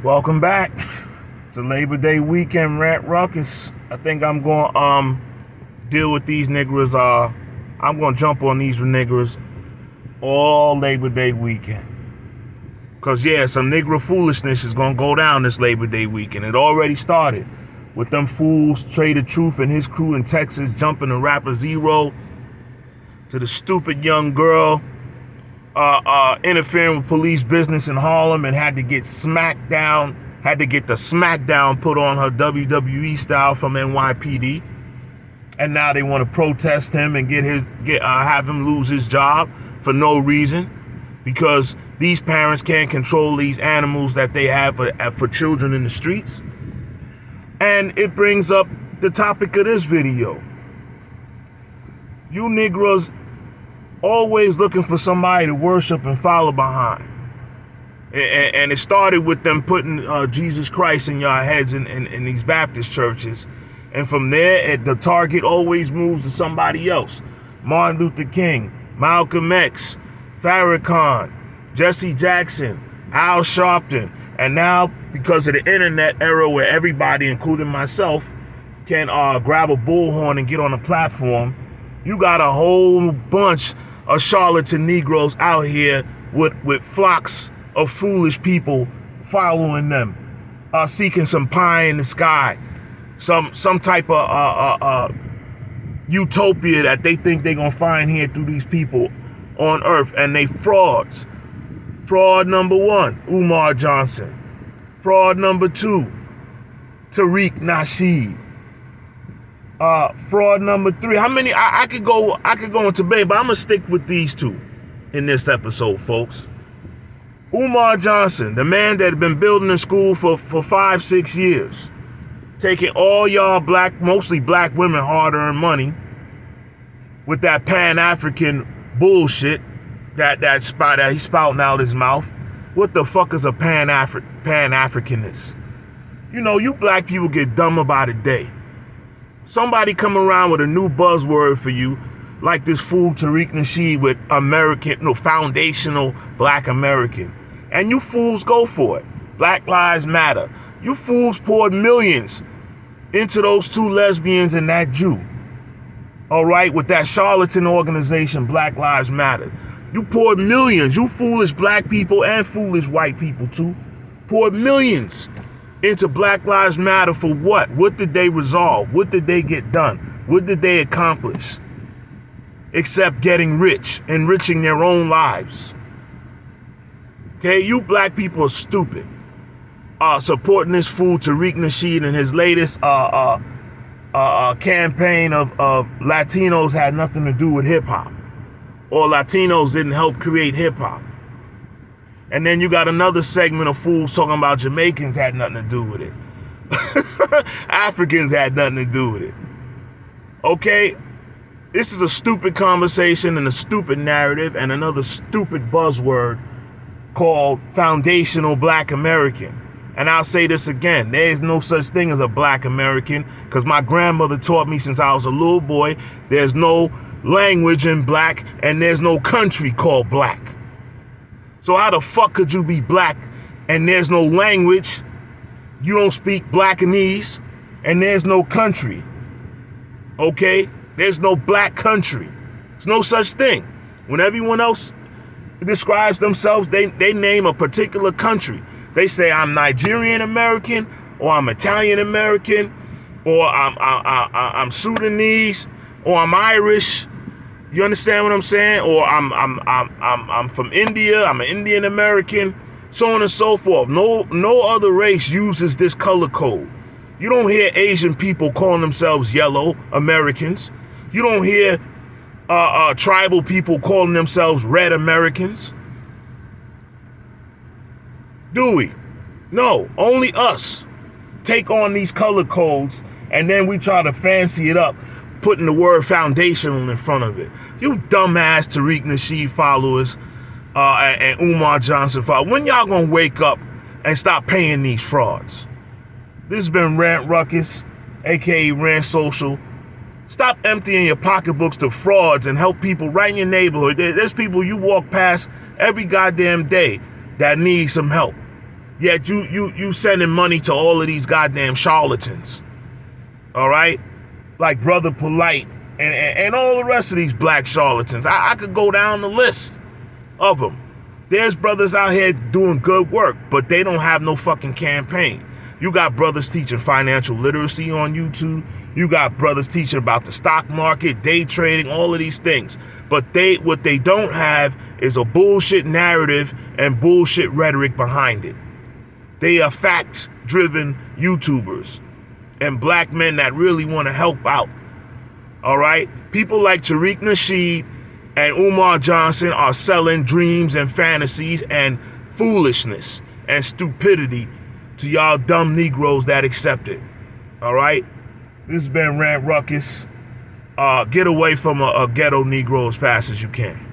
Welcome back to Labor Day weekend rant ruckus. I think I'm going to deal with these niggers. I'm going to jump on these niggers all Labor Day weekend. Because, yeah, some nigger foolishness is going to go down this Labor Day weekend. It already started with them fools, Trader Truth and his crew in Texas jumping the rapper Zero, to the stupid young girl interfering with police business in Harlem and had to get the smackdown put on her WWE style from NYPD. And now they want to protest him and have him lose his job for no reason, because these parents can't control these animals that they have for children in the streets. And it brings up the topic of this video. You Negroes always looking for somebody to worship and follow behind. And it started with them putting Jesus Christ in your heads in these Baptist churches. And from there, the target always moves to somebody else. Martin Luther King, Malcolm X, Farrakhan, Jesse Jackson, Al Sharpton. And now, because of the internet era where everybody, including myself, can grab a bullhorn and get on a platform, you got a whole bunch of charlatan Negroes out here with flocks of foolish people following them, seeking some pie in the sky, some type of utopia that they think they're gonna find here through these people on earth, and they frauds. Fraud number one, Umar Johnson. Fraud number two, Tariq Nasheed. Fraud number three. How many? I could go into bed, but I'm gonna stick with these two in this episode, folks. Umar Johnson, the man that had been building a school for 5-6 years, taking all y'all mostly black women hard-earned money with that Pan-African bullshit that he's spouting out his mouth. What the fuck is a Pan-Africanist? You know, you black people get dumber by the day. Somebody come around with a new buzzword for you, like this fool Tariq Nasheed with foundational black American. And you fools go for it. Black Lives Matter. You fools poured millions into those two lesbians and that Jew. All right, with that charlatan organization, Black Lives Matter. You poured millions, you foolish black people and foolish white people too, poured millions into Black Lives Matter for what? What did they resolve? What did they get done? What did they accomplish? Except getting rich, enriching their own lives. Okay, you black people are stupid. Supporting this fool Tariq Nasheed and his latest campaign of Latinos had nothing to do with hip hop, or Latinos didn't help create hip hop. And then you got another segment of fools talking about Jamaicans had nothing to do with it. Africans had nothing to do with it. Okay? This is a stupid conversation and a stupid narrative and another stupid buzzword called foundational black American. And I'll say this again, there is no such thing as a black American, because my grandmother taught me since I was a little boy, there's no language in black and there's no country called black. So how the fuck could you be black and there's no language, you don't speak Blackanese, and there's no country? Okay? There's no black country. There's no such thing. When everyone else describes themselves, they name a particular country. They say I'm Nigerian American, or I'm Italian American, or I'm Sudanese, or I'm Irish. You understand what I'm saying? Or I'm from India. I'm an Indian American, so on and so forth. No other race uses this color code. You don't hear Asian people calling themselves yellow Americans. You don't hear tribal people calling themselves red Americans. Do we? No, only us take on these color codes, and then we try to fancy it up, putting the word foundational in front of it. You dumbass Tariq Nasheed followers and Umar Johnson followers, when y'all gonna wake up and stop paying these frauds? This has been Rant Ruckus, aka Rant Social. Stop emptying your pocketbooks to frauds and help people right in your neighborhood. There's people you walk past every goddamn day that need some help. Yet you sending money to all of these goddamn charlatans. All right? Like Brother Polite and all the rest of these black charlatans. I could go down the list of them. There's brothers out here doing good work, but they don't have no fucking campaign. You got brothers teaching financial literacy on YouTube. You got brothers teaching about the stock market, day trading, all of these things. But what they don't have is a bullshit narrative and bullshit rhetoric behind it. They are fact-driven YouTubers and black men that really want to help out. All right? People like Tariq Nasheed and Umar Johnson are selling dreams and fantasies and foolishness and stupidity to y'all dumb Negroes that accept it. All right? This has been Rant Ruckus. Get away from a ghetto Negro as fast as you can.